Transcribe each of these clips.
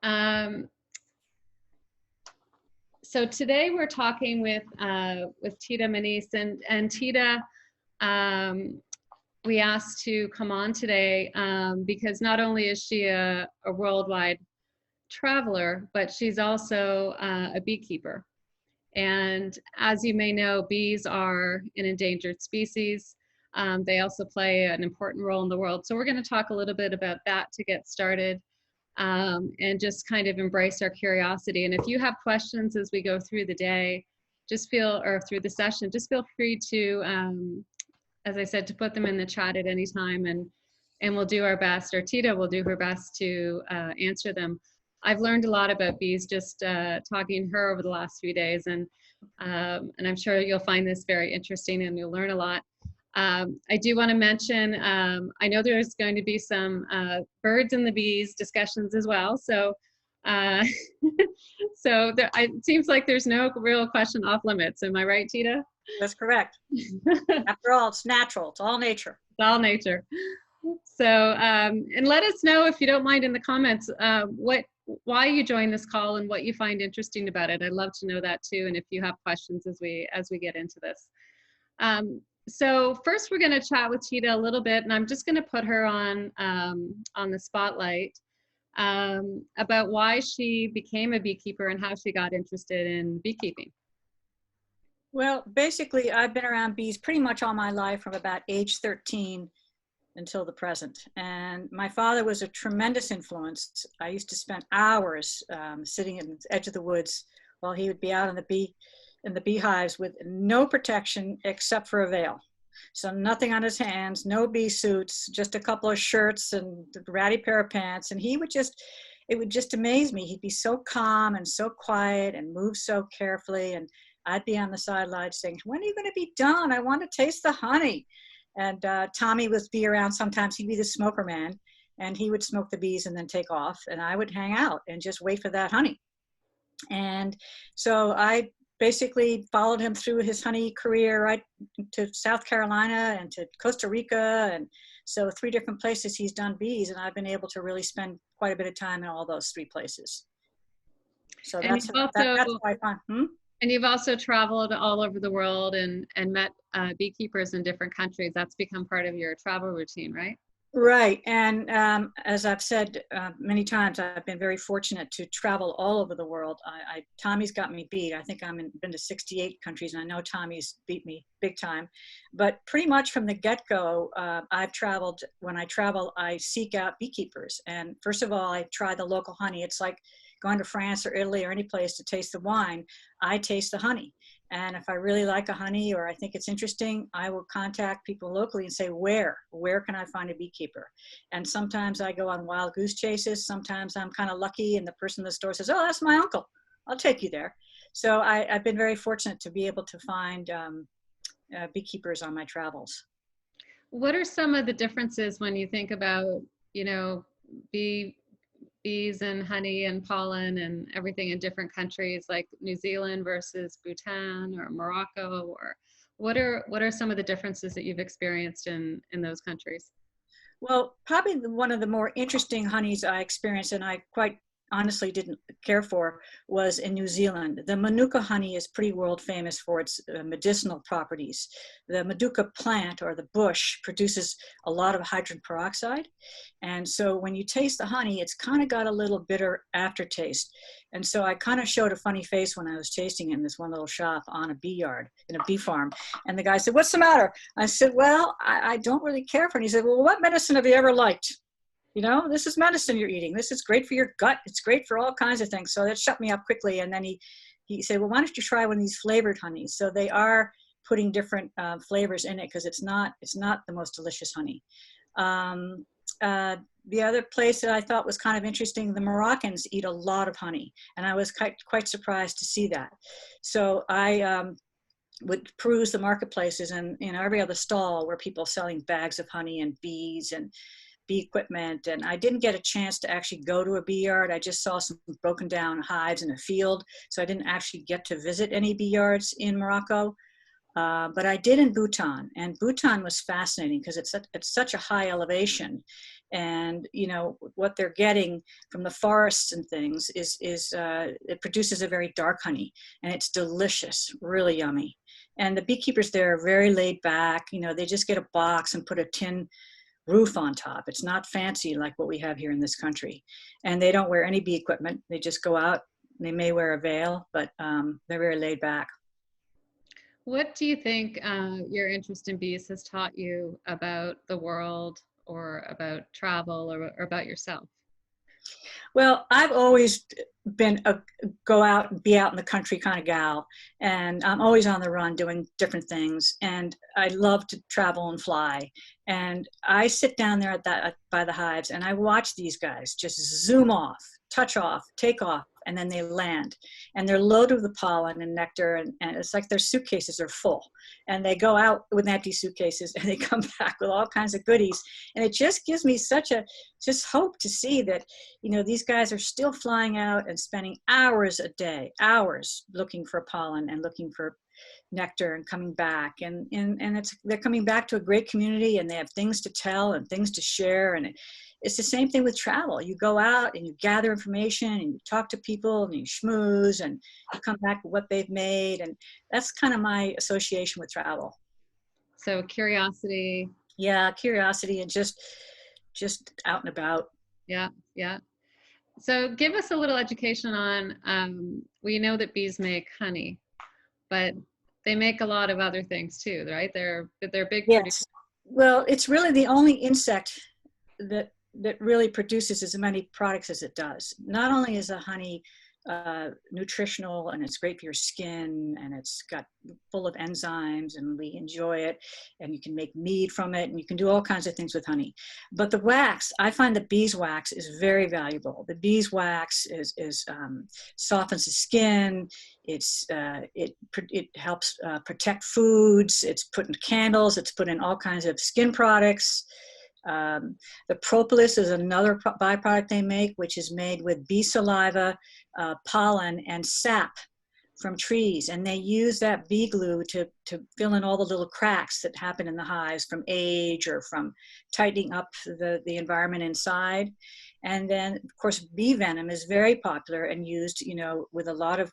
Um, so today we're talking with Tita Manice, and Tita, we asked to come on today because not only is she a worldwide traveler, but she's also a beekeeper. And as you may know, bees are an endangered species. They also play an important role in the world. So we're going to talk a little bit about that to get started, and just kind of embrace our curiosity. And if you have questions as we go through the day, or through the session, just feel free to, as I said, to put them in the chat at any time, and we'll do our best, or Tita will do her best to answer them. I've learned a lot about bees just talking to her over the last few days, and I'm sure you'll find this very interesting and you'll learn a lot. I do want to mention, I know there's going to be some birds and the bees discussions as well. So, it seems like there's no real question off limits. Am I right, Tita? That's correct. After all, it's natural. It's all nature. It's all nature. So, and let us know if you don't mind in the comments why you joined this call and what you find interesting about it. I'd love to know that too, and if you have questions as we get into this. So first, we're going to chat with Tita a little bit, and I'm just going to put her on the spotlight about why she became a beekeeper and how she got interested in beekeeping. Well, basically, I've been around bees pretty much all my life, from about age 13 until the present. And my father was a tremendous influence. I used to spend hours sitting at the edge of the woods while he would be out in the beehives with no protection except for a veil. So nothing on his hands, no bee suits, just a couple of shirts and a ratty pair of pants. And it would just amaze me. He'd be so calm and so quiet and move so carefully. And I'd be on the sidelines saying, when are you going to be done? I want to taste the honey. And Tommy would be around sometimes. He'd be the smoker man, and he would smoke the bees and then take off. And I would hang out and just wait for that honey. And so I basically followed him through his honey career right to South Carolina and to Costa Rica. And so 3 different places he's done bees, and I've been able to really spend quite a bit of time in all those 3 places. So that's what I find. And you've also traveled all over the world and met beekeepers in different countries. That's become part of your travel routine, right? Right. And as I've said many times, I've been very fortunate to travel all over the world. Tommy's got me beat. I think been to 68 countries, and I know Tommy's beat me big time. But pretty much from the get-go, I've traveled. When I travel, I seek out beekeepers. And first of all, I try the local honey. It's like going to France or Italy or any place to taste the wine. I taste the honey. And if I really like a honey or I think it's interesting, I will contact people locally and say, where can I find a beekeeper? And sometimes I go on wild goose chases. Sometimes I'm kind of lucky and the person in the store says, oh, that's my uncle. I'll take you there. So I've been very fortunate to be able to find beekeepers on my travels. What are some of the differences when you think about, bees and honey and pollen and everything in different countries, like New Zealand versus Bhutan or Morocco, or what are some of the differences that you've experienced in those countries? Well, probably one of the more interesting honeys I experienced, and I quite honestly didn't care for, was in New Zealand. The Manuka honey is pretty world famous for its medicinal properties. The Manuka plant, or the bush, produces a lot of hydrogen peroxide. And so when you taste the honey, it's kind of got a little bitter aftertaste. And so I kind of showed a funny face when I was tasting it in this one little shop on a bee yard, in a bee farm. And the guy said, what's the matter? I said, well, I don't really care for it. And he said, well, what medicine have you ever liked? This is medicine you're eating. This is great for your gut. It's great for all kinds of things. So that shut me up quickly. And then he said, well, why don't you try one of these flavored honeys? So they are putting different flavors in it because it's not the most delicious honey. The other place that I thought was kind of interesting, the Moroccans eat a lot of honey. And I was quite surprised to see that. So I would peruse the marketplaces, and every other stall were people selling bags of honey and bees and bee equipment. And I didn't get a chance to actually go to a bee yard. I just saw some broken down hives in a field. So I didn't actually get to visit any bee yards in Morocco. But I did in Bhutan, and Bhutan was fascinating because it's at such a high elevation. And what they're getting from the forests and things is it produces a very dark honey, and it's delicious, really yummy. And the beekeepers there are very laid back. They just get a box and put a tin roof on top. It's not fancy like what we have here in this country. And they don't wear any bee equipment. They just go out. They may wear a veil, but they're very laid back. What do you think your interest in bees has taught you about the world, or about travel, or about yourself? Well, I've always been a go out and be out in the country kind of gal, and I'm always on the run doing different things, and I love to travel and fly. And I sit down there by the hives, and I watch these guys just zoom off, touch off, take off, and then they land, and they're loaded with pollen and nectar, and it's like their suitcases are full, and they go out with empty suitcases, and they come back with all kinds of goodies. And it just gives me such a just hope to see that these guys are still flying out and spending hours a day, hours looking for pollen and looking for nectar and coming back, and they're coming back to a great community, and they have things to tell and things to share. And it's the same thing with travel. You go out and you gather information and you talk to people and you schmooze and you come back with what they've made. And that's kind of my association with travel. So curiosity. Yeah, curiosity and just out and about. Yeah, yeah. So give us a little education on, we know that bees make honey, but they make a lot of other things too, right? They're big. Yes. Well, it's really the only insect that really produces as many products as it does. Not only is the honey nutritional, and it's great for your skin, and it's got full of enzymes, and we enjoy it, and you can make mead from it, and you can do all kinds of things with honey. But the wax, I find the beeswax is very valuable. The beeswax softens the skin. It helps protect foods. It's put in candles. It's put in all kinds of skin products. The propolis is another byproduct they make, which is made with bee saliva, pollen, and sap from trees. And they use that bee glue to fill in all the little cracks that happen in the hives from age or from tightening up the environment inside. And then, of course, bee venom is very popular and used, with a lot of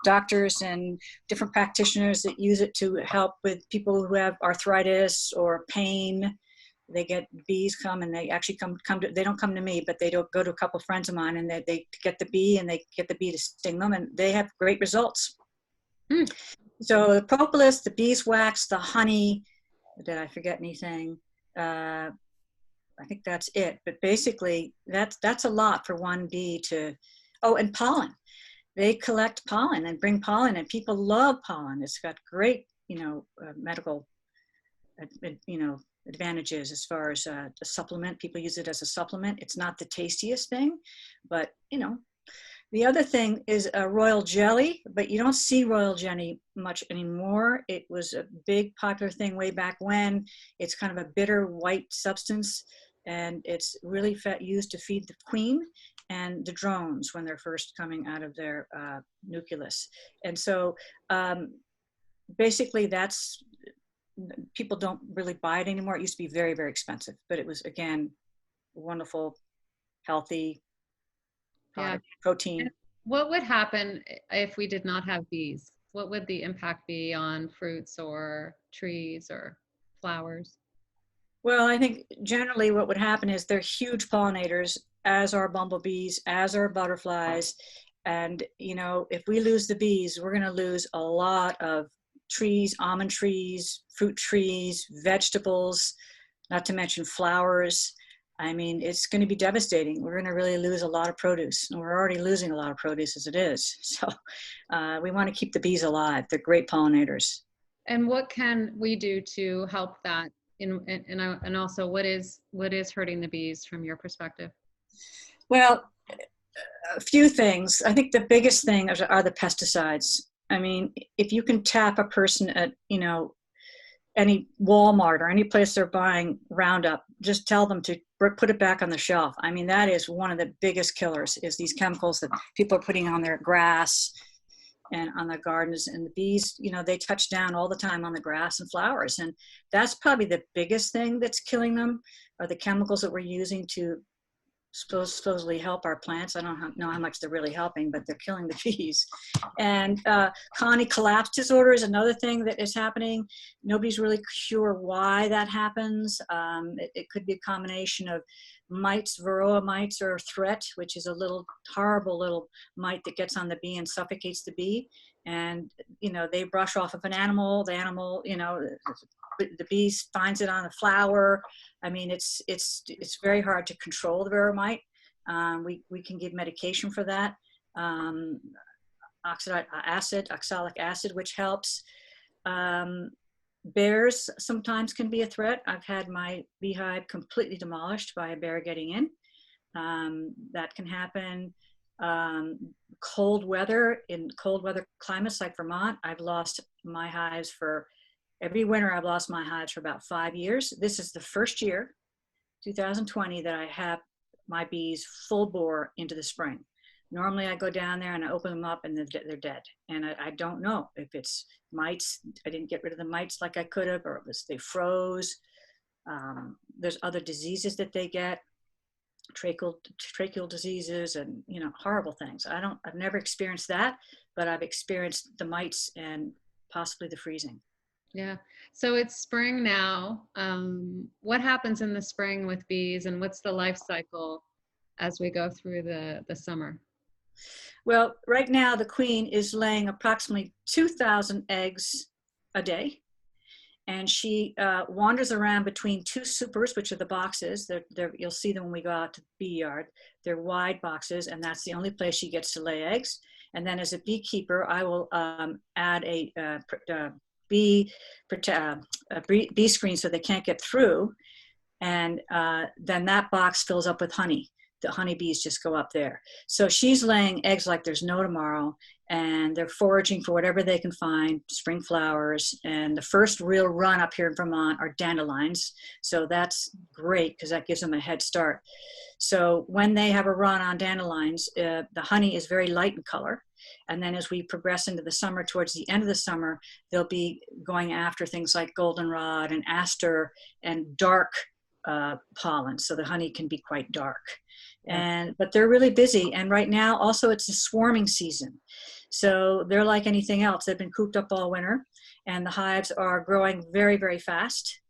doctors and different practitioners that use it to help with people who have arthritis or pain. They get bees come, and they actually come to, they don't come to me, but they don't go to a couple of friends of mine, and they get the bee, and they get the bee to sting them, and they have great results. So the propolis, the beeswax, the honey, did I forget anything? I think that's it. But basically that's a lot for one bee to, and pollen. They collect pollen and bring pollen, and people love pollen. It's got great, medical, advantages as far as a supplement. People use it as a supplement. It's not the tastiest thing, but the other thing is a royal jelly, but you don't see royal jelly much anymore. It was a big popular thing way back when. It's kind of a bitter white substance, and it's really used to feed the queen and the drones when they're first coming out of their nucleus. And so basically people don't really buy it anymore. It used to be very, very expensive, but it was, again, wonderful, healthy product, protein. And what would happen if we did not have bees? What would the impact be on fruits or trees or flowers? Well, I think generally what would happen is they're huge pollinators, as are bumblebees, as are butterflies. And, if we lose the bees, we're going to lose a lot of trees, almond trees, fruit trees, vegetables, not to mention flowers. I mean, it's going to be devastating. We're going to really lose a lot of produce, and we're already losing a lot of produce as it is. So we want to keep the bees alive. They're great pollinators. And what can we do to help that? And also, what is hurting the bees from your perspective? Well, a few things. I think the biggest thing are the pesticides. I mean, if you can tap a person at, any Walmart or any place they're buying Roundup, just tell them to put it back on the shelf. I mean, that is one of the biggest killers, is these chemicals that people are putting on their grass and on their gardens. And the bees, you know, they touch down all the time on the grass and flowers. And that's probably the biggest thing that's killing them, are the chemicals that we're using to supposedly help our plants. I don't know how much they're really helping, but they're killing the bees. And colony collapse disorder is another thing that is happening. Nobody's really sure why that happens. It could be a combination of mites. Varroa mites are a threat, which is a little horrible little mite that gets on the bee and suffocates the bee. And, you know, they brush off of an animal, the animal, you know, the bee finds it on a flower. I mean, it's very hard to control the varroa mite. We can give medication for that. Oxalic acid, which helps. Bears sometimes can be a threat. I've had my beehive completely demolished by a bear getting in. That can happen. Cold weather, in cold weather climates like Vermont, I've lost my hives for, every winter I've lost my hives for about 5 years. This is the first year, 2020, that I have my bees full bore into the spring. Normally I go down there and I open them up and they're dead. And I don't know if it's mites. I didn't get rid of the mites like I could have, or it was they froze. There's other diseases that they get, tracheal diseases, and, you know, horrible things. I've never experienced that, but I've experienced the mites and possibly the freezing. Yeah. So it's spring now. What happens in the spring with bees, and what's the life cycle as we go through the summer? Well, right now the queen is laying approximately 2,000 eggs a day. And she wanders around between two supers, which are the boxes. You'll see them when we go out to the bee yard. They're wide boxes, and that's the only place she gets to lay eggs. And then as a beekeeper, I will add a bee screen so they can't get through. And then that box fills up with honey. The honeybees just go up there. So she's laying eggs like there's no tomorrow, and they're foraging for whatever they can find, spring flowers. And the first real run up here in Vermont are dandelions. So that's great because that gives them a head start. So when they have a run on dandelions, the honey is very light in color. And then as we progress into the summer, towards the end of the summer, they'll be going after things like goldenrod and aster and dark pollen. So the honey can be quite dark. But they're really busy. And right now also it's a swarming season. So they're like anything else. They've been cooped up all winter, and the hives are growing very, very fast.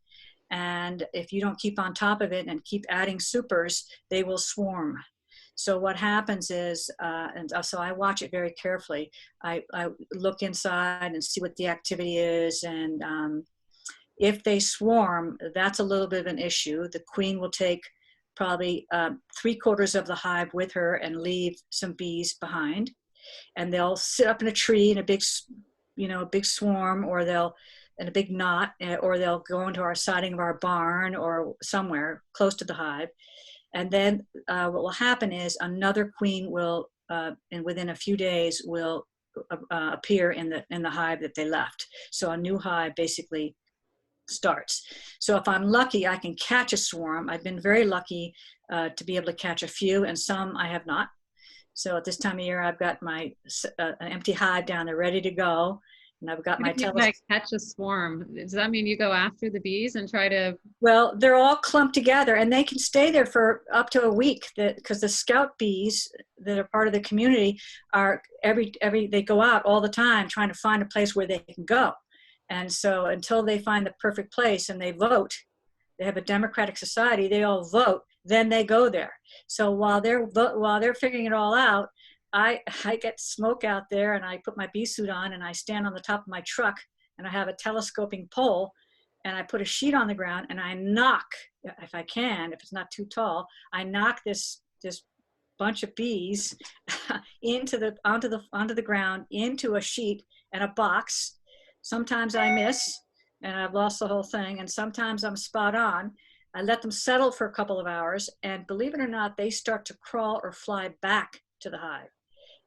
And if you don't keep on top of it and keep adding supers, they will swarm. So what happens is, so I watch it very carefully. I look inside and see what the activity is. And if they swarm, that's a little bit of an issue. The queen will take probably 3/4 of the hive with her and leave some bees behind. And they'll sit up in a tree in a big, a big swarm, or they'll in a big knot, or they'll go into our siding of our barn or somewhere close to the hive. And then what will happen is another queen will, and within a few days, will appear in the hive that they left. So a new hive basically starts. So if I'm lucky, I can catch a swarm. I've been very lucky to be able to catch a few, and some I have not. So at this time of year, I've got my an empty hive down there ready to go, and I've got my telescope. Like catch a swarm. Does that mean you go after the bees and try to? Well, they're all clumped together, and they can stay there for up to a week. Because the scout bees that are part of the community are they go out all the time trying to find a place where they can go. And so until they find the perfect place and they vote, they have a democratic society, they all vote, then they go there. So while they're figuring it all out, I get smoke out there, and I put my bee suit on, and I stand on the top of my truck, and I have a telescoping pole, and I put a sheet on the ground, and I knock, if I can, if it's not too tall, I knock this bunch of bees onto the ground, into a sheet and a box. Sometimes I miss, and I've lost the whole thing, and sometimes I'm spot on. I let them settle for a couple of hours, and believe it or not, they start to crawl or fly back to the hive.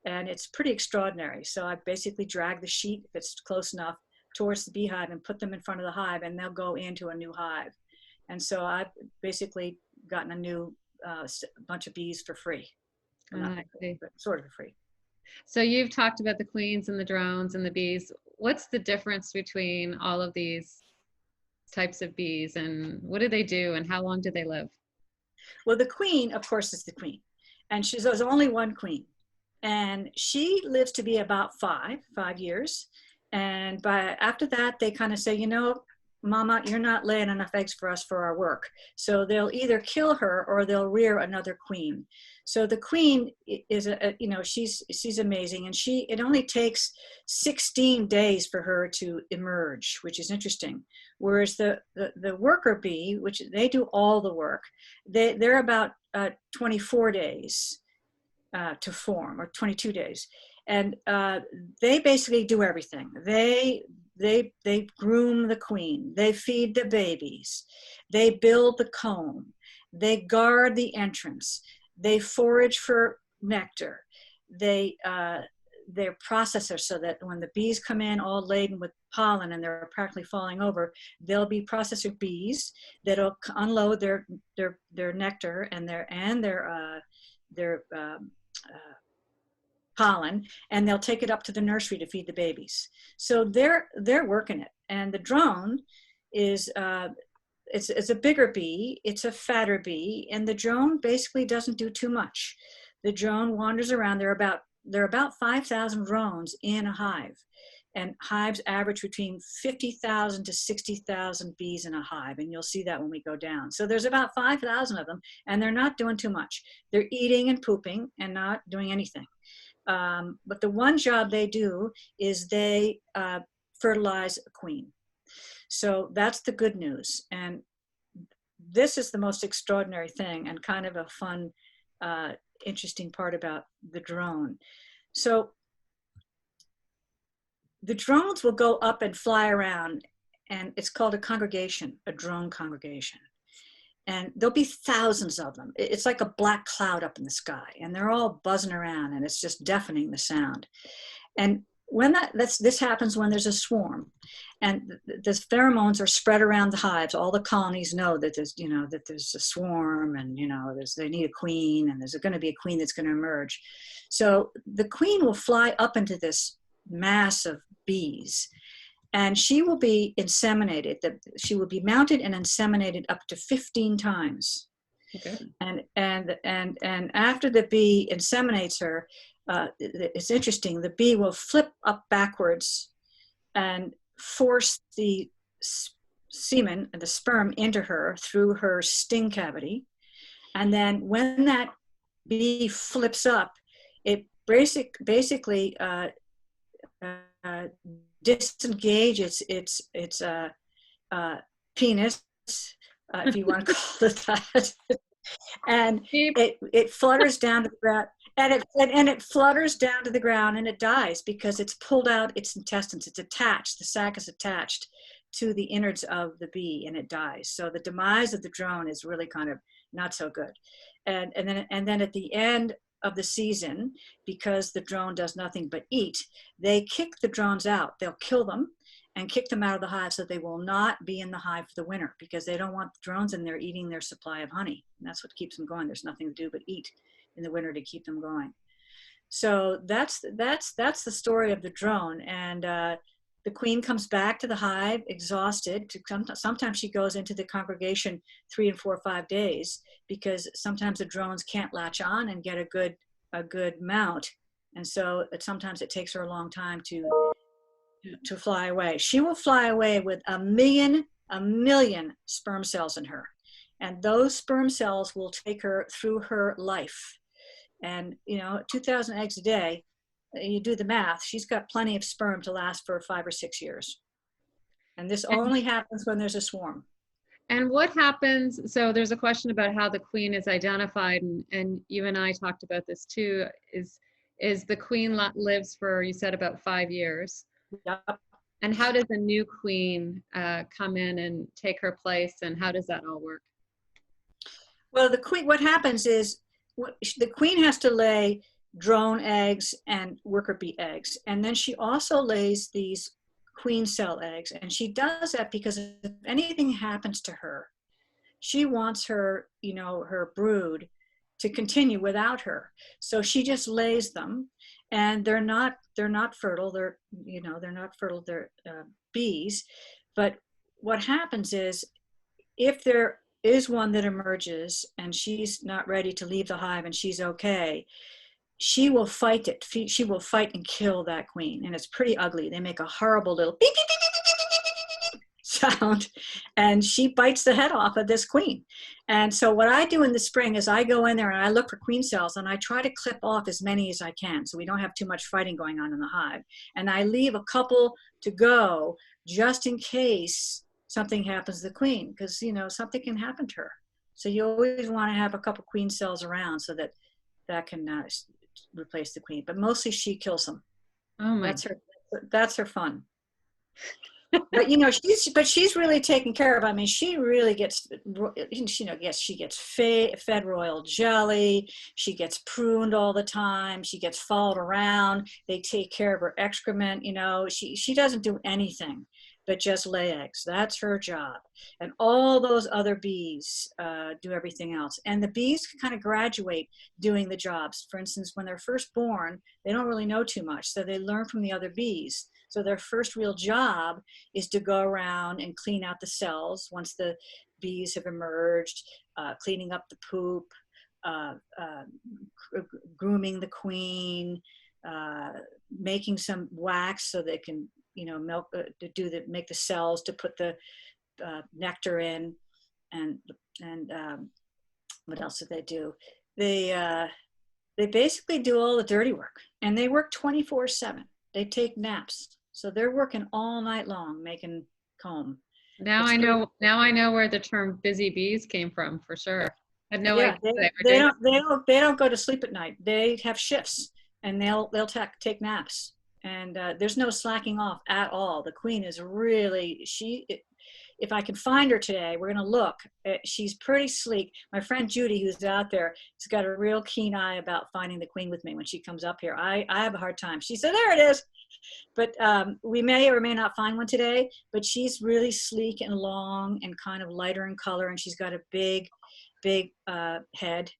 And it's pretty extraordinary. So I basically drag the sheet, if it's close enough, towards the beehive and put them in front of the hive, and they'll go into a new hive. And so I've basically gotten a new bunch of bees for free. Not, but sort of for free. So you've talked about the queens and the drones and the bees. What's the difference between all of these types of bees, and what do they do, and how long do they live? Well, the queen, of course, is the queen. And there's only one queen. And she lives to be about 5 years. And after that, they kind of say, you know, Mama, you're not laying enough eggs for us for our work. So they'll either kill her or they'll rear another queen. So the queen is you know, she's amazing, and it only takes 16 days for her to emerge, which is interesting. Whereas the worker bee, which they do all the work, they're about 24 days to form, or 22 days. And they basically do everything. They groom the queen. They feed the babies. They build the comb. They guard the entrance. They forage for nectar. They're processors, so that when the bees come in all laden with pollen and they're practically falling over, there'll be processor bees that'll unload their nectar and their pollen, and they'll take it up to the nursery to feed the babies. So they're working it. And the drone is it's a bigger bee, it's a fatter bee, and the drone basically doesn't do too much. The drone wanders around. There are about 5,000 drones in a hive, and hives average between 50,000 to 60,000 bees in a hive, and you'll see that when we go down. So there's about 5,000 of them, and they're not doing too much. They're eating and pooping and not doing anything. But the one job they do is they fertilize a queen. So that's the good news. And this is the most extraordinary thing, and kind of a fun, interesting part about the drone. So the drones will go up and fly around, and it's called a congregation, a drone congregation. And there'll be thousands of them. It's like a black cloud up in the sky, and they're all buzzing around, and it's just deafening, the sound. And when this happens when there's a swarm, and the pheromones are spread around the hives, all the colonies know that there's a swarm, and they need a queen, and there's going to be a queen that's going to emerge. So the queen will fly up into this mass of bees, and she will be inseminated. She will be mounted and inseminated up to 15 times. Okay. And after the bee inseminates her, it's interesting. The bee will flip up backwards and force the semen and the sperm into her through her sting cavity. And then when that bee flips up, it basically disengage its penis, if you want to call it that, and it flutters down to the ground, and it flutters down to the ground, and it dies because it's pulled out its intestines. It's attached. The sac is attached to the innards of the bee, and it dies. So the demise of the drone is really kind of not so good. And then at the end of the season, because the drone does nothing but eat, they kick the drones out. They'll kill them and kick them out of the hive, so they will not be in the hive for the winter, because they don't want the drones in there eating their supply of honey. And that's what keeps them going. There's nothing to do but eat in the winter to keep them going. So that's the story of the drone. And the queen comes back to the hive exhausted. Sometimes she goes into the congregation 3 and 4 or 5 days, because sometimes the drones can't latch on and get a good mount. And so sometimes it takes her a long time to fly away. She will fly away with a million sperm cells in her. And those sperm cells will take her through her life. And 2,000 eggs a day, you do the math, she's got plenty of sperm to last for 5 or 6 years. And this only happens when there's a swarm. And what happens, so there's a question about how the queen is identified, and you and I talked about this too, is the queen lives for, you said, about 5 years. Yep. And how does a new queen come in and take her place, and how does that all work? Well, the queen, what happens is the queen has to lay drone eggs and worker bee eggs. And then she also lays these queen cell eggs. And she does that because if anything happens to her, she wants her, her brood to continue without her. So she just lays them, and they're not fertile. They're not fertile. They're bees. But what happens is, if there is one that emerges and she's not ready to leave the hive and she's okay, she will fight it. She will fight and kill that queen, and it's pretty ugly. They make a horrible little beep, beep, beep, beep, beep, beep, beep sound, and she bites the head off of this queen. And so what I do in the spring is I go in there and I look for queen cells, and I try to clip off as many as I can so we don't have too much fighting going on in the hive. And I leave a couple to go just in case something happens to the queen, because something can happen to her. So you always want to have a couple queen cells around so that can replace the queen. But mostly she kills them. Oh my! That's her fun. But she's really taken care of. I mean, she really gets, she gets fed royal jelly. She gets pruned all the time. She gets followed around. They take care of her excrement. She doesn't do anything but just lay eggs. That's her job. And all those other bees do everything else. And the bees kind of graduate doing the jobs. For instance, when they're first born, they don't really know too much. So they learn from the other bees. So their first real job is to go around and clean out the cells once the bees have emerged, cleaning up the poop, grooming the queen, making some wax so they can milk make the cells to put the nectar in, and what else do they do? They basically do all the dirty work, and they work 24/7. They take naps, so they're working all night long making comb. Now I know where the term busy bees came from, for sure. I had no idea they don't go to sleep at night. They have shifts, and they'll take naps. And there's no slacking off at all. The queen is really, if I can find her today, we're going to look. She's pretty sleek. My friend Judy, who's out there, has got a real keen eye about finding the queen with me when she comes up here. I have a hard time. She said, there it is. But we may or may not find one today, but she's really sleek and long and kind of lighter in color. And she's got a big head.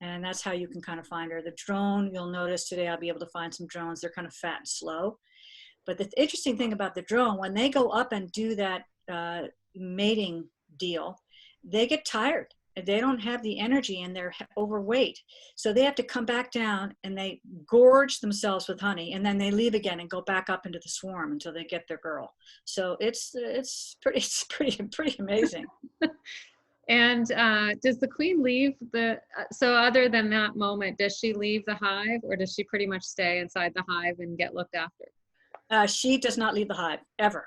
And that's how you can kind of find her. The drone, you'll notice today I'll be able to find some drones. They're kind of fat and slow. But the interesting thing about the drone, when they go up and do that mating deal, they get tired. They don't have the energy and they're overweight. So they have to come back down and they gorge themselves with honey, and then they leave again and go back up into the swarm until they get their girl. So it's pretty amazing. And does the queen leave so other than that moment, does she leave the hive, or does she pretty much stay inside the hive and get looked after? She does not leave the hive, ever.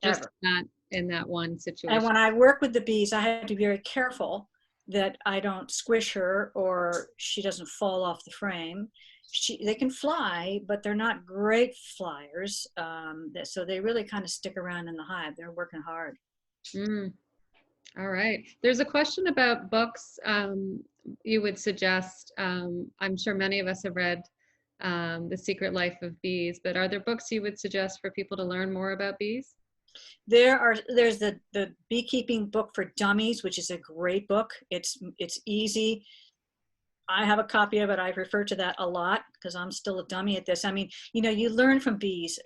Just not in that one situation. And when I work with the bees, I have to be very careful that I don't squish her or she doesn't fall off the frame. They can fly, but they're not great flyers. So they really kind of stick around in the hive. They're working hard. All right. There's a question about books you would suggest. I'm sure many of us have read The Secret Life of Bees, but are there books you would suggest for people to learn more about bees? There's the Beekeeping book for dummies, which is a great book. It's easy. I have a copy of it. I refer to that a lot because I'm still a dummy at this. I mean, you learn from bees.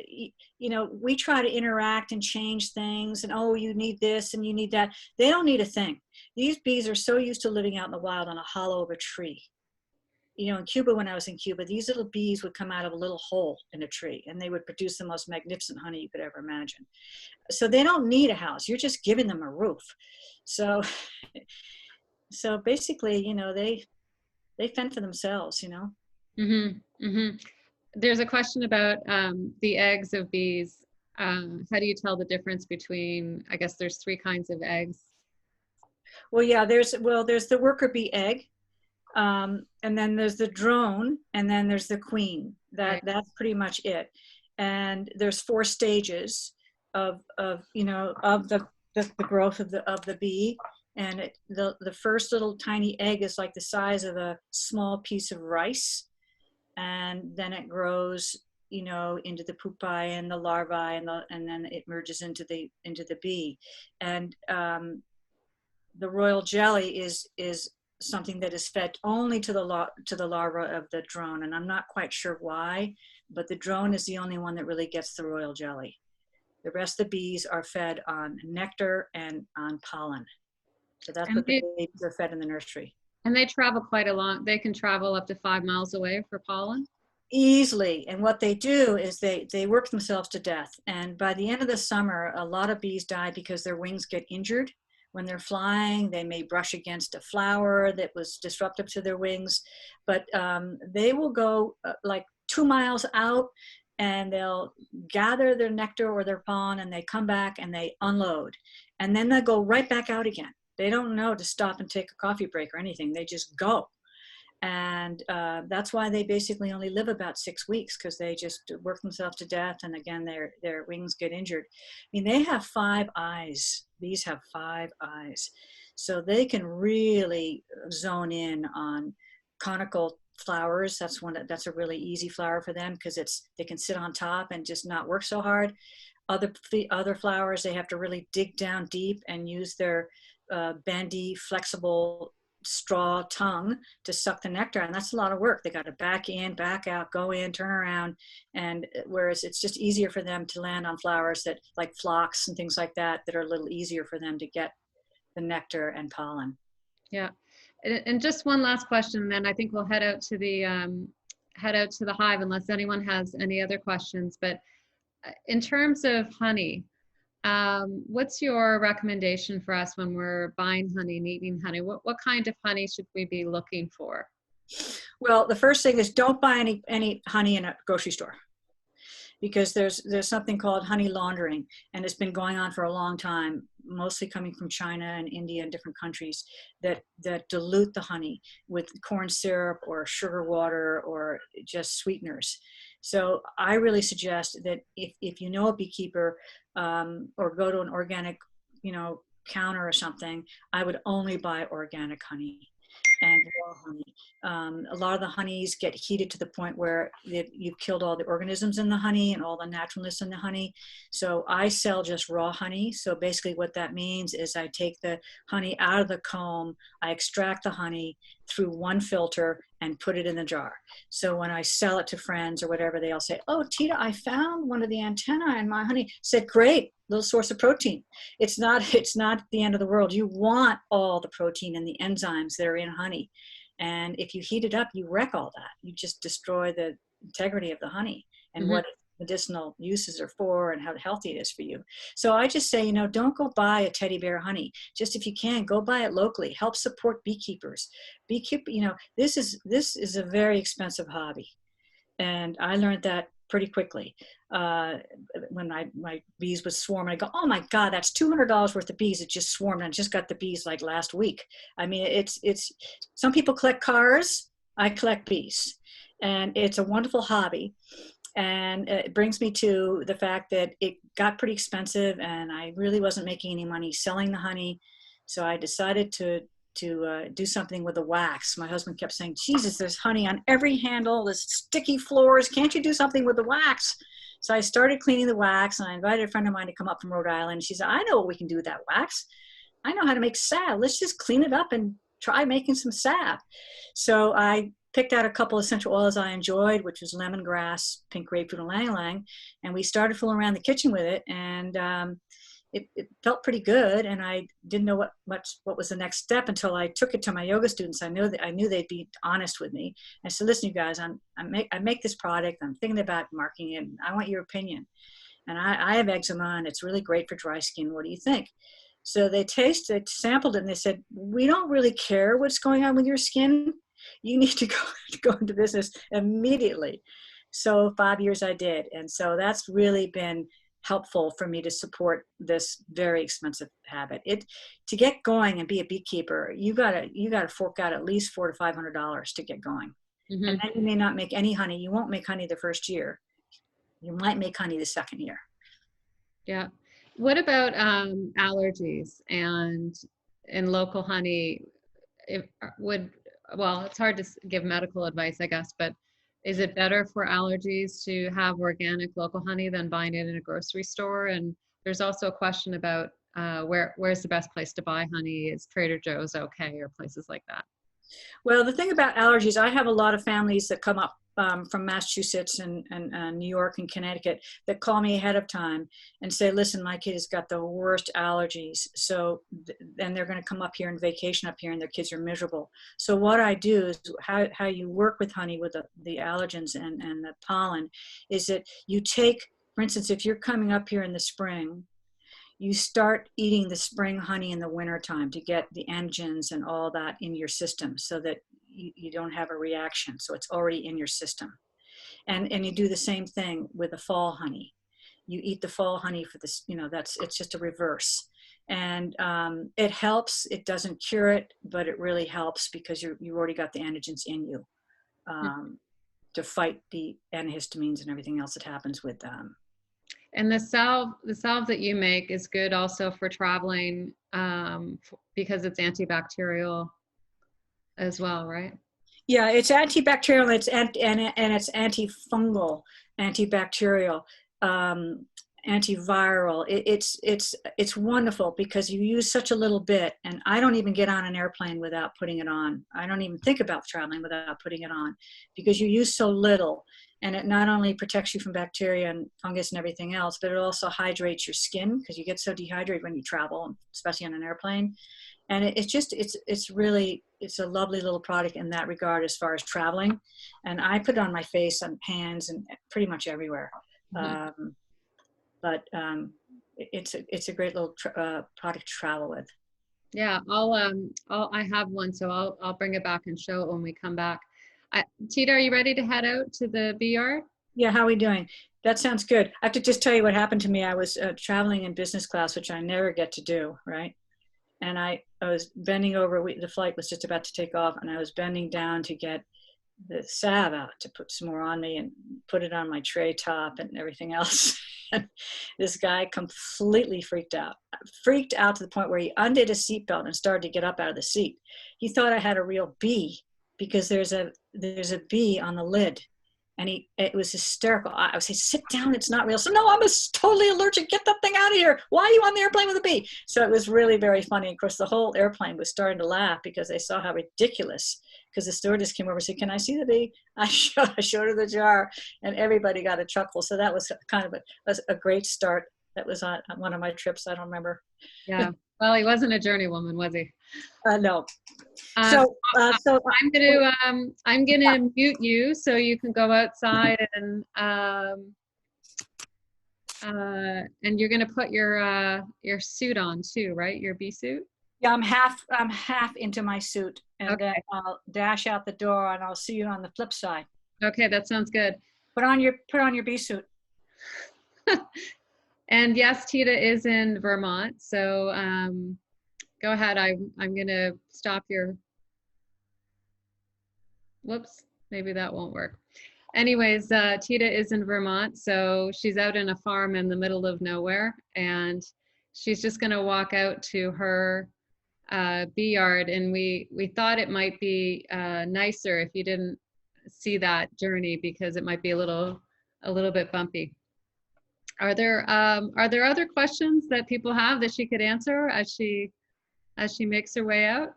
We try to interact and change things, and oh, you need this and you need that. They don't need a thing. These bees are so used to living out in the wild on a hollow of a tree. In Cuba, when I was in Cuba, these little bees would come out of a little hole in a tree, and they would produce the most magnificent honey you could ever imagine. So they don't need a house. You're just giving them a roof. So basically, they fend for themselves, There's a question about the eggs of bees. How do you tell the difference between, I guess there's 3 kinds of eggs? Well, yeah, there's the worker bee egg, and then there's the drone, and then there's the queen. That's pretty much it. And there's 4 stages of the growth of the bee. And the first little tiny egg is like the size of a small piece of rice, and then it grows, into the pupae and the larvae, and then it merges into the bee. And the royal jelly is something that is fed only to the larva of the drone, and I'm not quite sure why, but the drone is the only one that really gets the royal jelly. The rest of the bees are fed on nectar and on pollen. So that's And what the babies are fed in the nursery. and they travel quite a long, they can travel up to 5 miles away for pollen? Easily. And what they do is they work themselves to death. And by the end of the summer, a lot of bees die because their wings get injured. When they're flying, they may brush against a flower that was disruptive to their wings, but they will go like 2 miles out, and they'll gather their nectar or their pollen, and they come back and they unload. And then they'll go right back out again. They don't know to stop and take a coffee break or anything. They just go. And that's why they basically only live about 6 weeks, because they just work themselves to death. And again, their wings get injured. I mean, they have 5 eyes. These have 5 eyes. So they can really zone in on conical flowers. That's a really easy flower for them, because they can sit on top and just not work so hard. Other flowers, they have to really dig down deep and use their bendy, flexible straw tongue to suck the nectar, and that's a lot of work. They got to back in, back out, go in, turn around, and whereas it's just easier for them to land on flowers that, like phlox and things like that, that are a little easier for them to get the nectar and pollen. Yeah. And just one last question, then I think we'll head out to the hive, unless anyone has any other questions. But in terms of honey, what's your recommendation for us when we're buying honey and eating honey? What kind of honey should we be looking for? Well, the first thing is, don't buy any honey in a grocery store, because there's something called honey laundering, and it's been going on for a long time, mostly coming from China and India and different countries, that dilute the honey with corn syrup or sugar water or just sweeteners. So I really suggest that if you know a beekeeper, or go to an organic, counter or something, I would only buy organic honey and raw honey. A lot of the honeys get heated to the point where you've killed all the organisms in the honey and all the naturalness in the honey. So I sell just raw honey. So basically what that means is I take the honey out of the comb, I extract the honey through one filter and put it in the jar. So when I sell it to friends or whatever, they all say, "Oh, Tita, I found one of the antennae in my honey." I said, "Great, little source of protein." It's not the end of the world. You want all the protein and the enzymes that are in honey. And if you heat it up, you wreck all that. You just destroy the integrity of the honey and what its medicinal uses are for and how healthy it is for you. So I just say, don't go buy a teddy bear honey. Just, if you can, go buy it locally. Help support beekeepers. This is a very expensive hobby. And I learned that pretty quickly. When my bees would swarm, and I go, "Oh my God, that's $200 worth of bees. It just swarmed. And I just got the bees like last week." I mean, it's some people collect cars. I collect bees, and it's a wonderful hobby. And it brings me to the fact that it got pretty expensive, and I really wasn't making any money selling the honey. So I decided to do something with the wax. My husband kept saying, "Jesus, there's honey on every handle, there's sticky floors. Can't you do something with the wax?" So I started cleaning the wax, and I invited a friend of mine to come up from Rhode Island. She said, "I know what we can do with that wax. I know how to make salve. Let's just clean it up and try making some salve." So I picked out a couple of essential oils I enjoyed, which was lemongrass, pink grapefruit, and ylang-ylang. And we started fooling around the kitchen with it. And it felt pretty good, and I didn't know what was the next step until I took it to my yoga students. I knew they'd be honest with me. I said, "Listen, you guys, I make this product. I'm thinking about marketing it. And I want your opinion. And I have eczema, and it's really great for dry skin. What do you think?" So they sampled it, and they said, "We don't really care what's going on with your skin. You need to go into business immediately." So 5 years I did, and so that's really been helpful for me to support this very expensive habit. To get going and be a beekeeper, you gotta fork out at least $400 to $500 to get going. And then you may not make any honey. You won't make honey the first year. You might make honey the second year. Yeah. What about allergies and in local honey? Well, it's hard to give medical advice, I guess, but is it better for allergies to have organic local honey than buying it in a grocery store? And there's also a question about where's the best place to buy honey? Is Trader Joe's okay, or places like that? Well, the thing about allergies, I have a lot of families that come up from Massachusetts and New York and Connecticut that call me ahead of time and say, listen, my kid has got the worst allergies. So then they're going to come up here and vacation up here and their kids are miserable. So what I do is how you work with honey with the allergens and the pollen is that you take, for instance, if you're coming up here in the spring, you start eating the spring honey in the wintertime to get the antigens and all that in your system so that you don't have a reaction. So it's already in your system. And you do the same thing with the fall honey. You eat the fall honey for this, it's just a reverse. And it helps. It doesn't cure it, but it really helps because you already got the antigens in you to fight the antihistamines and everything else that happens with them. And the salve that you make is good also for traveling because it's antibacterial as well, right? Yeah, it's antibacterial and it's antifungal, antibacterial, antiviral. It's wonderful because you use such a little bit, and I don't even get on an airplane without putting it on. I don't even think about traveling without putting it on because you use so little. And it not only protects you from bacteria and fungus and everything else, but it also hydrates your skin because you get so dehydrated when you travel, especially on an airplane. And it's a lovely little product in that regard as far as traveling. And I put it on my face and hands and pretty much everywhere. Mm-hmm. It's a great little product to travel with. Yeah, I have one, so I'll bring it back and show it when we come back. Tita, are you ready to head out to the bee yard? Yeah, how are we doing? That sounds good. I have to just tell you what happened to me. I was traveling in business class, which I never get to do, right? And I was bending over, the flight was just about to take off, and I was bending down to get the salve out to put some more on me and put it on my tray top and everything else. And this guy completely freaked out to the point where he undid his seatbelt and started to get up out of the seat. He thought I had a real bee because there's a bee on the lid. And it was hysterical. I would say, sit down, it's not real. So no, I'm totally allergic. Get that thing out of here. Why are you on the airplane with a bee? So it was really very funny. Of course, the whole airplane was starting to laugh because they saw how ridiculous, because the stewardess came over and said, can I see the bee? I showed her the jar and everybody got a chuckle. So that was kind of a great start. That was on one of my trips. I don't remember. Yeah. Well, he wasn't a JourneyWoman, was he? No. So I'm gonna mute you so you can go outside and you're gonna put your suit on too, right? Your bee suit. Yeah, I'm half into my suit, and then I'll dash out the door, and I'll see you on the flip side. Okay, that sounds good. Put on your bee suit. And yes, Tita is in Vermont, so go ahead. I'm gonna stop your. Whoops, maybe that won't work. Anyways, Tita is in Vermont, so she's out in a farm in the middle of nowhere, and she's just gonna walk out to her bee yard, and we thought it might be nicer if you didn't see that journey because it might be a little bit bumpy. Are there other questions that people have that she could answer as she makes her way out?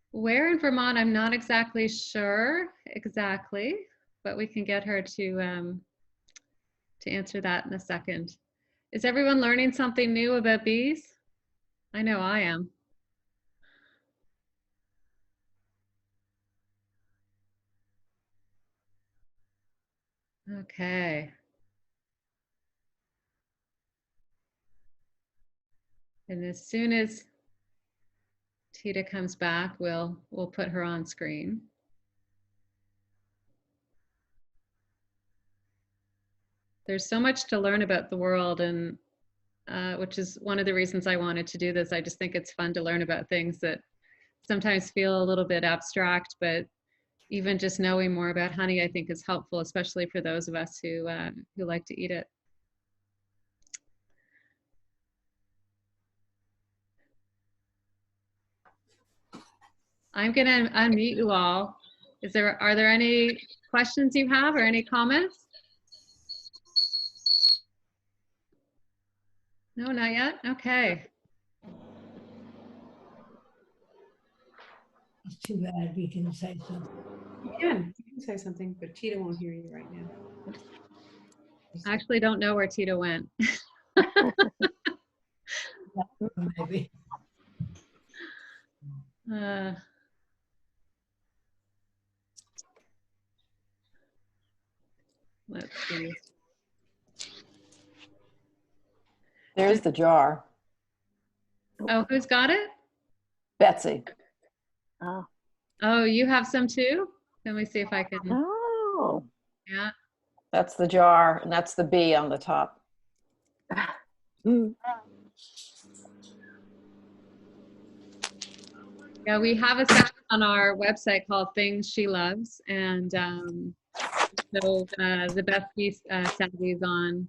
Where in Vermont, I'm not exactly sure but we can get her to answer that in a second. Is everyone learning something new about bees? I know I am. Okay. And as soon as Tita comes back, we'll put her on screen. There's so much to learn about the world, and which is one of the reasons I wanted to do this. I just think it's fun to learn about things that sometimes feel a little bit abstract, but even just knowing more about honey, I think, is helpful, especially for those of us who like to eat it. I'm gonna unmute you all. Are there any questions you have or any comments? No, not yet. Okay. It's too bad we can say something. You can say something, but Tita won't hear you right now. I actually don't know where Tita went. Maybe. Let's see. There's the jar. Oh, who's got it? Betsy. Oh, you have some too? Let me see if I can. Oh. Yeah. That's the jar, and that's the bee on the top. Yeah, we have a section on our website called Things She Loves, and so the best bee savvy is on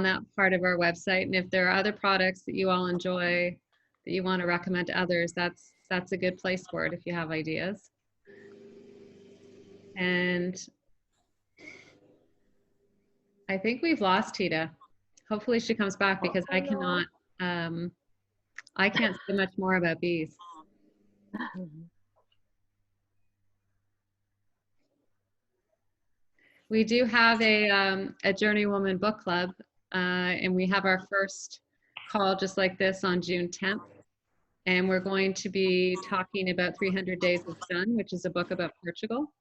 that part of our website. And if there are other products that you all enjoy that you want to recommend to others, that's a good place for it if you have ideas. And I think we've lost Tita. Hopefully she comes back because I cannot, I can't say much more about bees. We do have a JourneyWoman book club, and we have our first call just like this on June 10th. And we're going to be talking about 300 Days of Sun, which is a book about Portugal.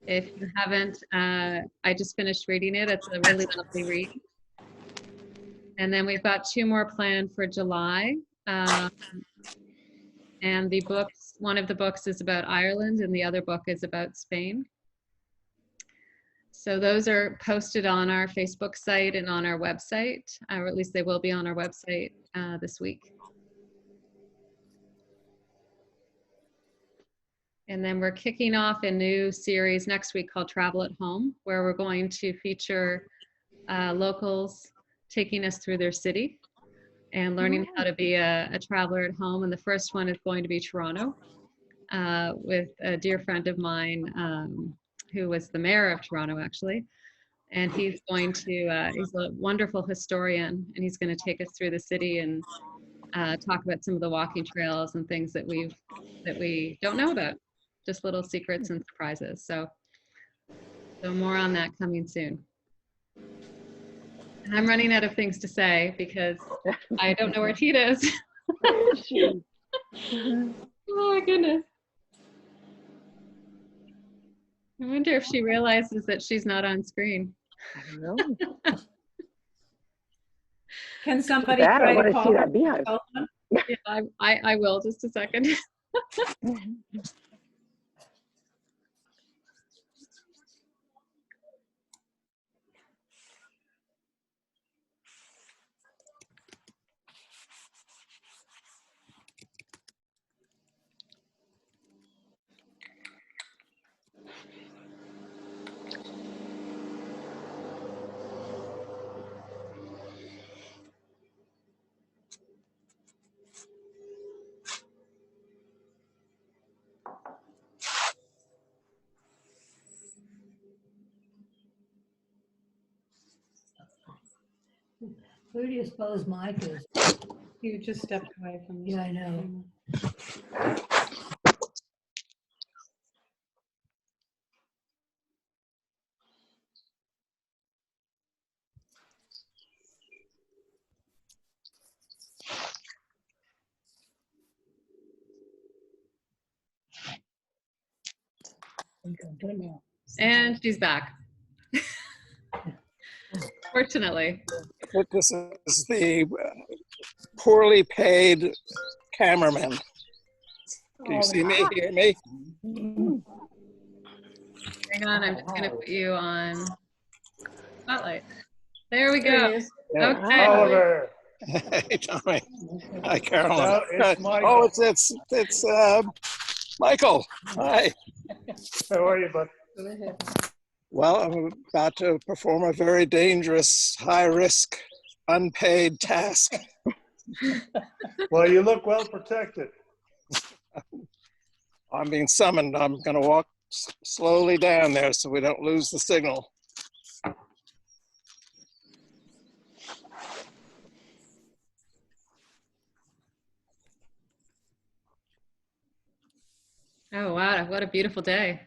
If you haven't, I just finished reading it. It's a really lovely read. And then we've got 2 more planned for July. And the books, one of the books is about Ireland and the other book is about Spain. So those are posted on our Facebook site and on our website, or at least they will be on our website this week. And then we're kicking off a new series next week called Travel at Home, where we're going to feature locals taking us through their city and learning how to be a traveler at home. And the first one is going to be Toronto with a dear friend of mine who was the mayor of Toronto, actually. And he's going to, he's a wonderful historian, and he's going to take us through the city and talk about some of the walking trails and things that we don't know about, just little secrets and surprises. So more on that coming soon. And I'm running out of things to say because I don't know where Tita is. Oh my goodness. I wonder if she realizes that she's not on screen. I don't know. Can somebody Bad, I try want to to see call that beehive. Yeah, I will, just a second. Where do you suppose Mike is? You just stepped away from the Yeah, I know. And she's back. Fortunately. This is the poorly paid cameraman. Can you see me, hear me? Hang on, I'm just going to put you on spotlight. There we There go. he is. Okay. Oliver. Hey, Tommy. Hi, Carolyn. No, it's Michael. Oh, it's Michael. Hi. How are you, bud? Go ahead. Well, I'm about to perform a very dangerous, high-risk, unpaid task. Well, you look well protected. I'm being summoned. I'm going to walk slowly down there so we don't lose the signal. Oh, wow. What a beautiful day.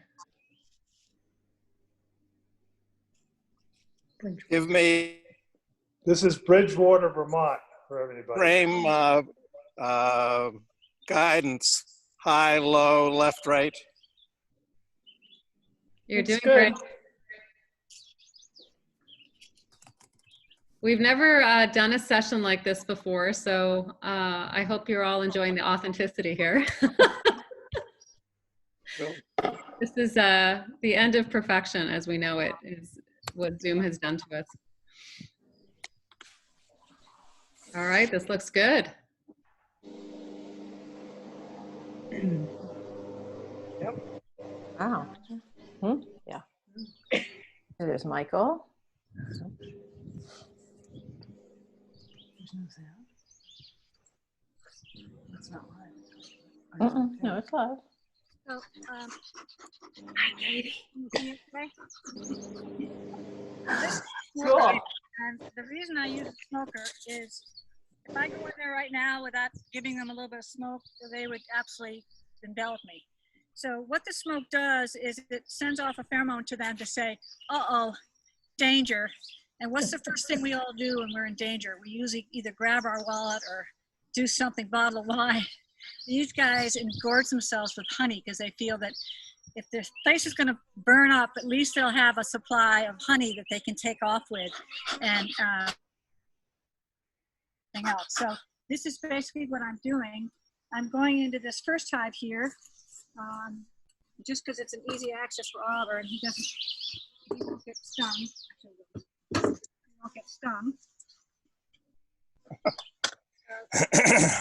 Give me This is Bridgewater, Vermont, for everybody. frame guidance. High, low, left, right. You're Looks doing great. good. We've never done a session like this before, so I hope you're all enjoying the authenticity here. This is the end of perfection as we know it, is what Zoom has done to us. All right, this looks good. Wow. Yeah. There's Michael. It's not live. No, it's live. So, hi, Katie. Okay. Cool. And the reason I use a smoker is if I go in there right now without giving them a little bit of smoke, they would absolutely envelop me. So what the smoke does is it sends off a pheromone to them to say, uh-oh, danger. And what's the first thing we all do when we're in danger? We usually either grab our wallet or do something, bottle of wine. These guys engorge themselves with honey because they feel that if their place is going to burn up, at least they'll have a supply of honey that they can take off with and anything else. So this is basically what I'm doing. I'm going into this first hive here, just because it's an easy access for Oliver, and he won't get stung. He won't get stung.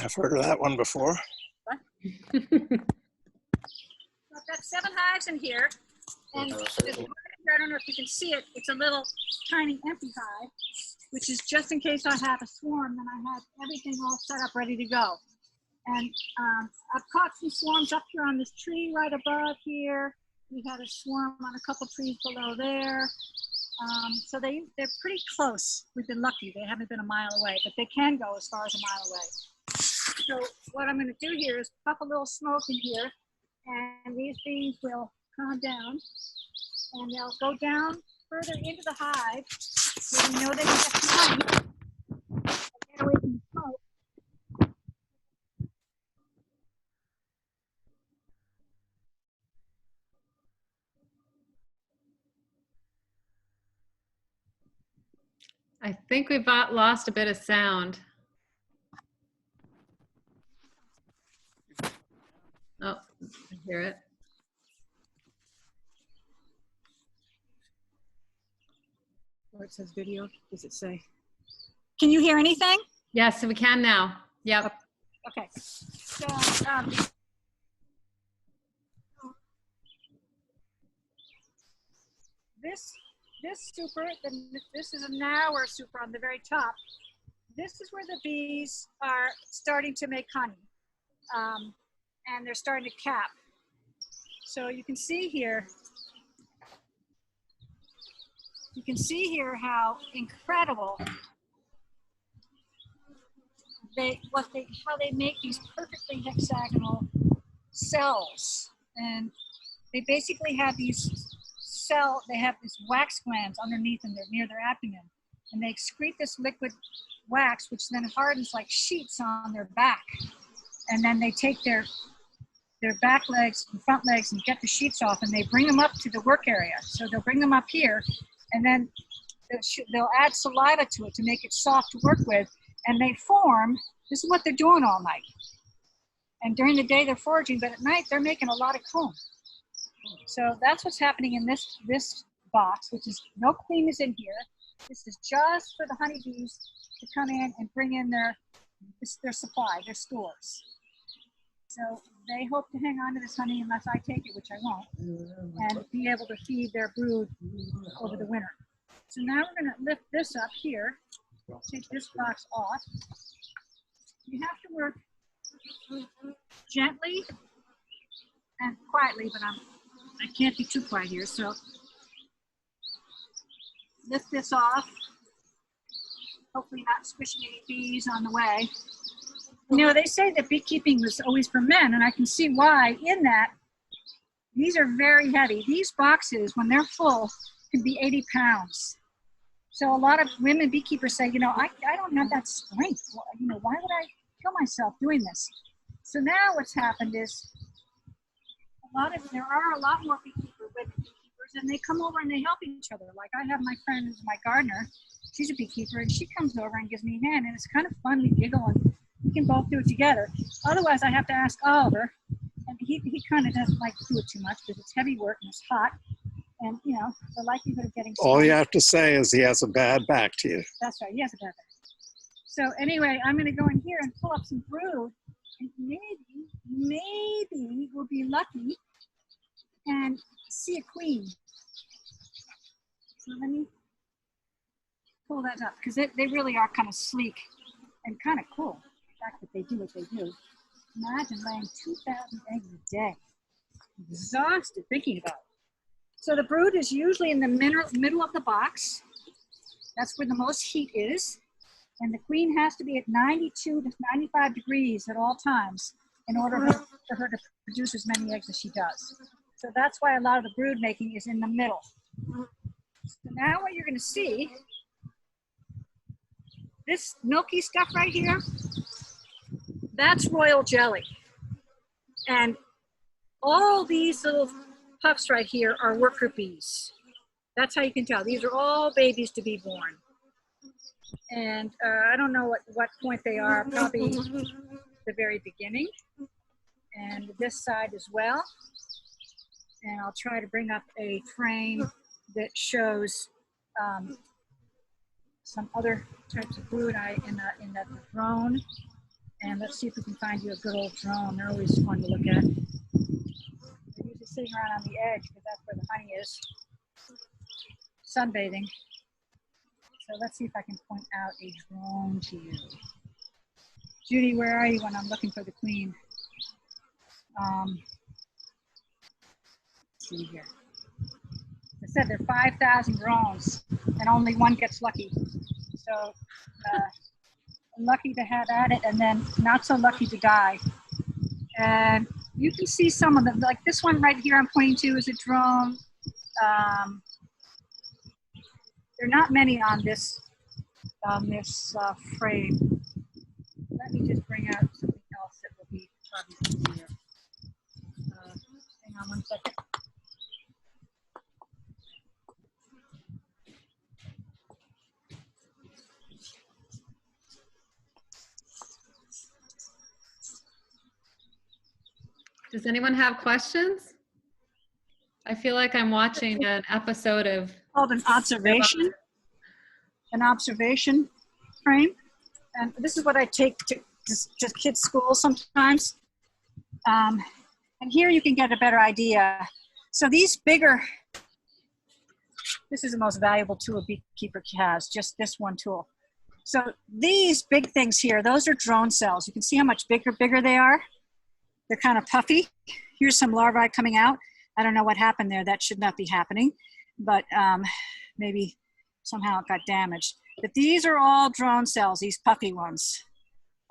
I've heard of that one before. What? I've got 7 hives in here, and I don't know if you can see it, it's a little tiny empty hive, which is just in case I have a swarm, then I have everything all set up ready to go. And I've caught some swarms up here on this tree right above here. We had a swarm on a couple trees below there. So they're pretty close. We've been lucky. They haven't been a mile away, but they can go as far as a mile away. So what I'm going to do here is puff a little smoke in here, and these bees will calm down, and they'll go down further into the hive where we know they can get some honey and get away from the smoke. I think we've lost a bit of sound. Oh, I hear it. Where it says video, does it say? Can you hear anything? Yes, we can now. Yep. Okay. So, this super, this is a narrower super on the very top. This is where the bees are starting to make honey, and they're starting to cap. So you can see here how incredible how they make these perfectly hexagonal cells, and they basically have these wax glands underneath and they're near their abdomen, and they excrete this liquid wax which then hardens like sheets on their back, and then they take their back legs and front legs and get the sheets off, and they bring them up to the work area. So they'll bring them up here, and then they'll add saliva to it to make it soft to work with, and they form. This is what they're doing all night, and during the day they're foraging, but at night they're making a lot of comb. So that's what's happening in this box, which is no queen is in here. This is just for the honeybees to come in and bring in their supply, their stores. So they hope to hang on to this honey unless I take it, which I won't, and be able to feed their brood over the winter. So now we're going to lift this up here, take this box off. You have to work gently and quietly, but I can't be too quiet here, so lift this off, hopefully not squishing any bees on the way. You know, they say that beekeeping was always for men, and I can see why in that These are very heavy. These boxes, when they're full, can be 80 pounds. So a lot of women beekeepers say, you know, I don't have that strength. Well, you know, why would I kill myself doing this? So now what's happened is there are a lot more women beekeepers, and they come over and they help each other. Like I have my friend who's my gardener. She's a beekeeper, and she comes over and gives me a hand, and it's kind of fun. We giggle, and we can both do it together. Otherwise, I have to ask Oliver, and he kind of doesn't like to do it too much because it's heavy work and it's hot, and you know the likelihood of getting All stung. you have to say is he has a bad back to you. That's right. He has a bad back. So anyway, I'm going to go in here and pull up some brood, and maybe we'll be lucky and see a queen. So let me pull that up because they really are kind of sleek and kind of cool. The fact that they do what they do. Imagine laying 2,000 eggs a day. I'm exhausted thinking about it. So the brood is usually in the middle of the box. That's where the most heat is. And the queen has to be at 92 to 95 degrees at all times in order for her to produce as many eggs as she does. So that's why a lot of the brood making is in the middle. So now what you're going to see, this milky stuff right here, that's royal jelly. And all these little puffs right here are worker bees. That's how you can tell. These are all babies to be born. And I don't know what point they are, probably the very beginning. And this side as well. And I'll try to bring up a frame that shows some other types of brood in the drone. And let's see if we can find you a good old drone. They're always fun to look at. They're usually sitting around on the edge because that's where the honey is. Sunbathing. So let's see if I can point out a drone to you. Judy, where are you when I'm looking for the queen? Let's see here. I said there are 5,000 drones and only one gets lucky. So I'm lucky to have at it and then not so lucky to die. And you can see some of them, like this one right here I'm pointing to is a drone. There are not many on this frame. Let me just bring out something else that will be probably easier. Hang on one second. Does anyone have questions? I feel like I'm watching an episode of Called an observation frame. And this is what I take to kids' school sometimes. And here you can get a better idea. So these bigger, this is the most valuable tool a beekeeper has, just this one tool. So these big things here, those are drone cells. You can see how much bigger they are. They're kind of puffy. Here's some larvae coming out. I don't know what happened there. That should not be happening, but maybe somehow it got damaged. But these are all drone cells, these puffy ones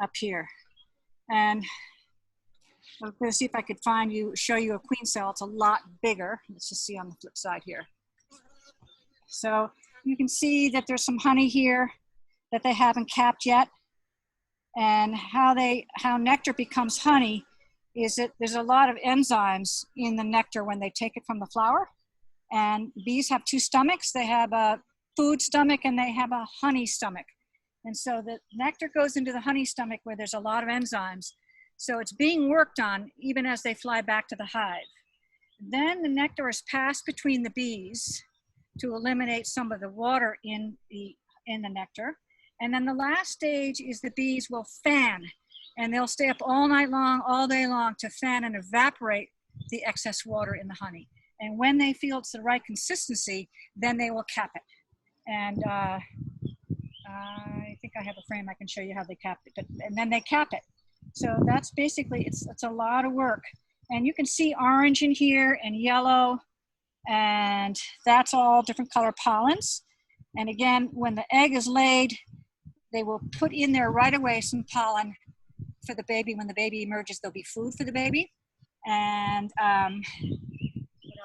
up here. And I'm going to see if I could show you a queen cell. It's a lot bigger. Let's just see on the flip side here. So you can see that there's some honey here that they haven't capped yet. And how nectar becomes honey is that there's a lot of enzymes in the nectar when they take it from the flower. And bees have two stomachs. They have a food stomach and they have a honey stomach. And so the nectar goes into the honey stomach where there's a lot of enzymes. So it's being worked on even as they fly back to the hive. Then the nectar is passed between the bees to eliminate some of the water in the nectar. And then the last stage is the bees will fan, and they'll stay up all night long, all day long to fan and evaporate the excess water in the honey. And when they feel it's the right consistency, then they will cap it. And I think I have a frame I can show you how they cap it. And then they cap it. So that's basically, it's a lot of work. And you can see orange in here and yellow, and that's all different color pollens. And again, when the egg is laid, they will put in there right away some pollen for the baby. When the baby emerges, there'll be food for the baby. And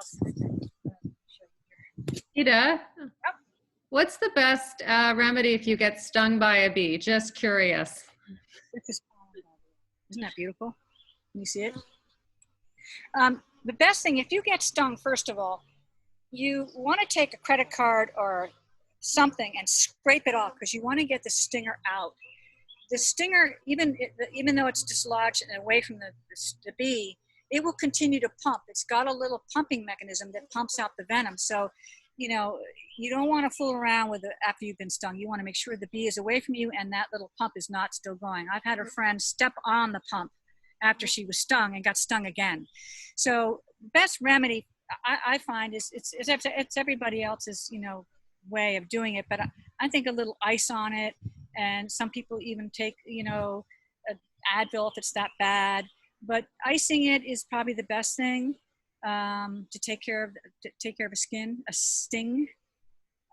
else. Tita, what's the best remedy if you get stung by a bee? Just curious. This is pollen. Isn't that beautiful? Can you see it? The best thing, if you get stung, first of all, you want to take a credit card or something and scrape it off because you want to get the stinger out. The stinger, even though it's dislodged and away from the bee, it will continue to pump. It's got a little pumping mechanism that pumps out the venom. So, you know, you don't want to fool around with it after you've been stung. You want to make sure the bee is away from you and that little pump is not still going. I've had a friend step on the pump after she was stung and got stung again. So best remedy I find is it's everybody else's, you know, way of doing it. But I think a little ice on it, and some people even take, you know, Advil if it's that bad. But icing it is probably the best thing to take care of a sting.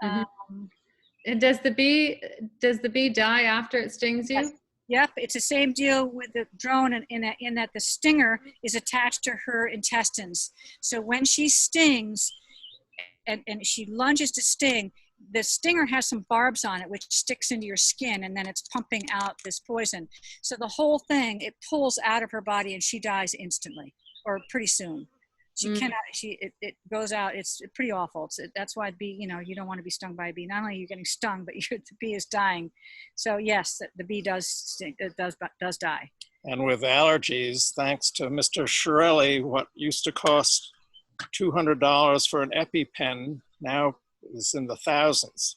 And does the bee die after it stings you? Yes. Yep, it's the same deal with the drone in that the stinger is attached to her intestines. So when she stings and she lunges to sting, the stinger has some barbs on it which sticks into your skin, and then it's pumping out this poison. So the whole thing, it pulls out of her body and she dies instantly or pretty soon. She cannot, it goes out. It's pretty awful. That's why you don't want to be stung by a bee. Not only are you getting stung, but the bee is dying. So yes, the bee does die. And with allergies, thanks to Mr. Shirelli, what used to cost $200 for an EpiPen now is in the thousands.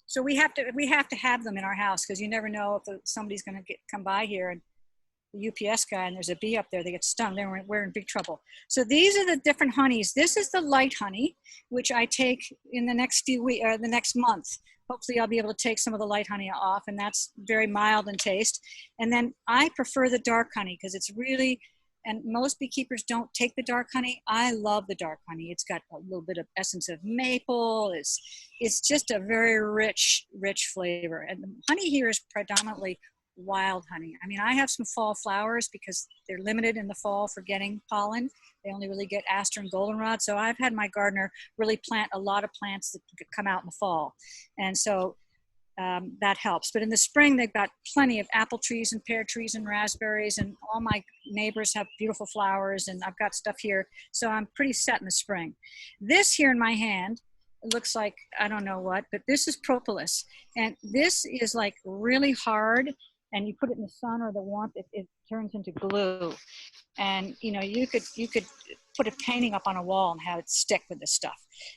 So we have to have them in our house because you never know if somebody's going to come by here and the UPS guy and there's a bee up there, they get stung, then we're in big trouble. So these are the different honeys. This is the light honey, which I take in the next few weeks, or the next month. Hopefully I'll be able to take some of the light honey off, and that's very mild in taste. And then I prefer the dark honey because it's really, and most beekeepers don't take the dark honey. I love the dark honey. It's got a little bit of essence of maple. It's just a very rich flavor. And the honey here is predominantly wild honey. I mean, I have some fall flowers because they're limited in the fall for getting pollen. They only really get aster and goldenrod. So I've had my gardener really plant a lot of plants that come out in the fall. And so that helps. But in the spring, they've got plenty of apple trees and pear trees and raspberries, and all my neighbors have beautiful flowers, and I've got stuff here. So I'm pretty set in the spring. This here in my hand, it looks like, I don't know what, but this is propolis. And this is like really hard, and you put it in the sun or the warmth, it turns into glue. And you know, you could put a painting up on a wall and have it stick with this stuff.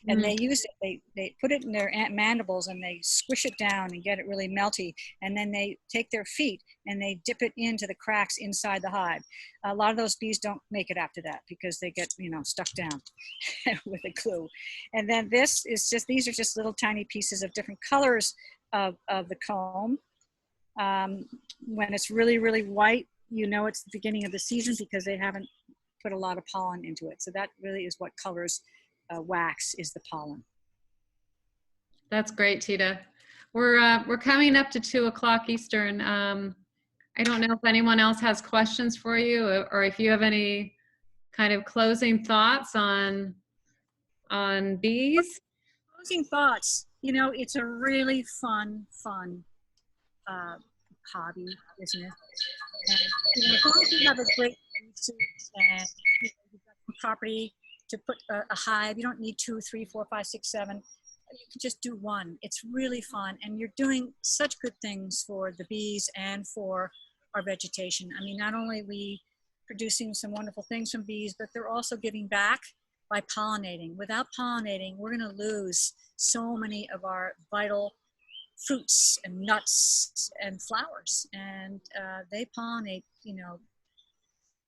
And they use it, they put it in their mandibles and they squish it down and get it really melty. And then they take their feet and they dip it into the cracks inside the hive. A lot of those bees don't make it after that because they get, you know, stuck down with the glue. And then these are just little tiny pieces of different colors of the comb. When it's really, really white, you know it's the beginning of the season because they haven't put a lot of pollen into it. So that really is what colors wax, is the pollen. That's great, Tita. We're coming up to 2:00 Eastern. I don't know if anyone else has questions for you, or if you have any kind of closing thoughts on bees. Closing thoughts. You know, it's a really fun hobby, business. And, you know, as long as you have a great suit and you've got some property to put a hive, you don't need 2, 3, 4, 5, 6, 7. You can just do one. It's really fun, and you're doing such good things for the bees and for our vegetation. I mean, not only are we producing some wonderful things from bees, but they're also giving back by pollinating. Without pollinating, we're going to lose so many of our vital fruits and nuts and flowers, and they pollinate, you know,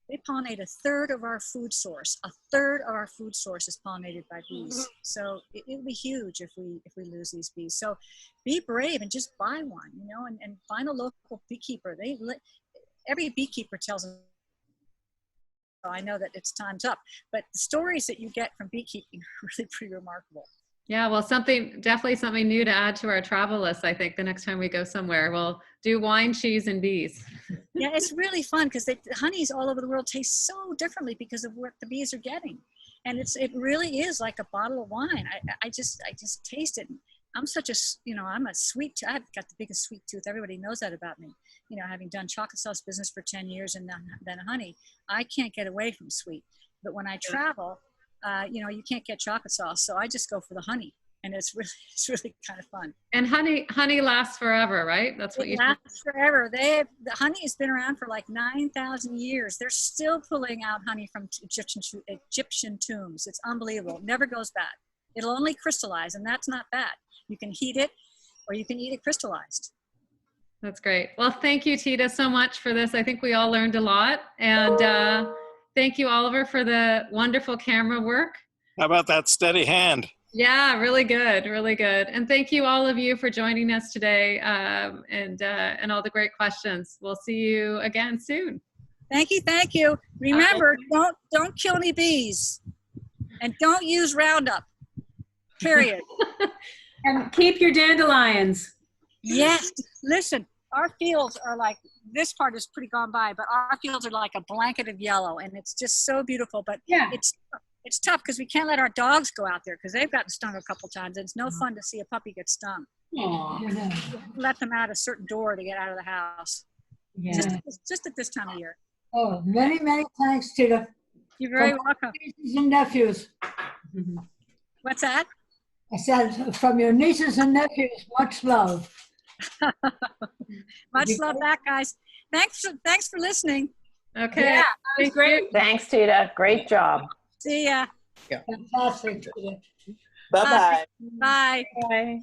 they pollinate a third of our food source. A third of our food source is pollinated by bees. So it would be huge if we lose these bees. So be brave and just buy one, you know, and find a local beekeeper. Every beekeeper tells us, I know that it's time's up, but the stories that you get from beekeeping are really pretty remarkable. Yeah, well, definitely something new to add to our travel list. I think the next time we go somewhere, we'll do wine, cheese, and bees. Yeah, it's really fun because the honeys all over the world taste so differently because of what the bees are getting. And it really is like a bottle of wine. I just taste it. I'm such a, I'm a sweet, I've got the biggest sweet tooth. Everybody knows that about me. Having done chocolate sauce business for 10 years and then honey, I can't get away from sweet. But when I travel, you can't get chocolate sauce. So I just go for the honey. And it's really kind of fun. And honey lasts forever, right? That's what it lasts forever. The honey has been around for like 9,000 years. They're still pulling out honey from Egyptian tombs. It's unbelievable. It never goes bad. It'll only crystallize, and that's not bad. You can heat it, or you can eat it crystallized. That's great. Well, thank you, Tita, so much for this. I think we all learned a lot. And thank you, Oliver, for the wonderful camera work. How about that steady hand? Yeah, really good, really good. And thank you all of you for joining us today and all the great questions. We'll see you again soon. Thank you. Remember, don't kill any bees, and don't use Roundup. Period. And keep your dandelions. Yes. Listen, our fields are like, this part is pretty gone by, but our fields are like a blanket of yellow, and it's just so beautiful. But Yeah. It's tough because we can't let our dogs go out there because they've gotten stung a couple times. And it's no fun to see a puppy get stung. Aw. Let them out a certain door to get out of the house. Yeah. Just at this time of year. Oh, many, many thanks, Tita. You're very From welcome. Nieces and nephews. What's that? I said, from your nieces and nephews, much love. Much love back, guys. Thanks for listening. Okay. Yeah, that was great. Thanks, Tita. Great job. See ya. Fantastic, Tita. Bye-bye. Bye. Bye.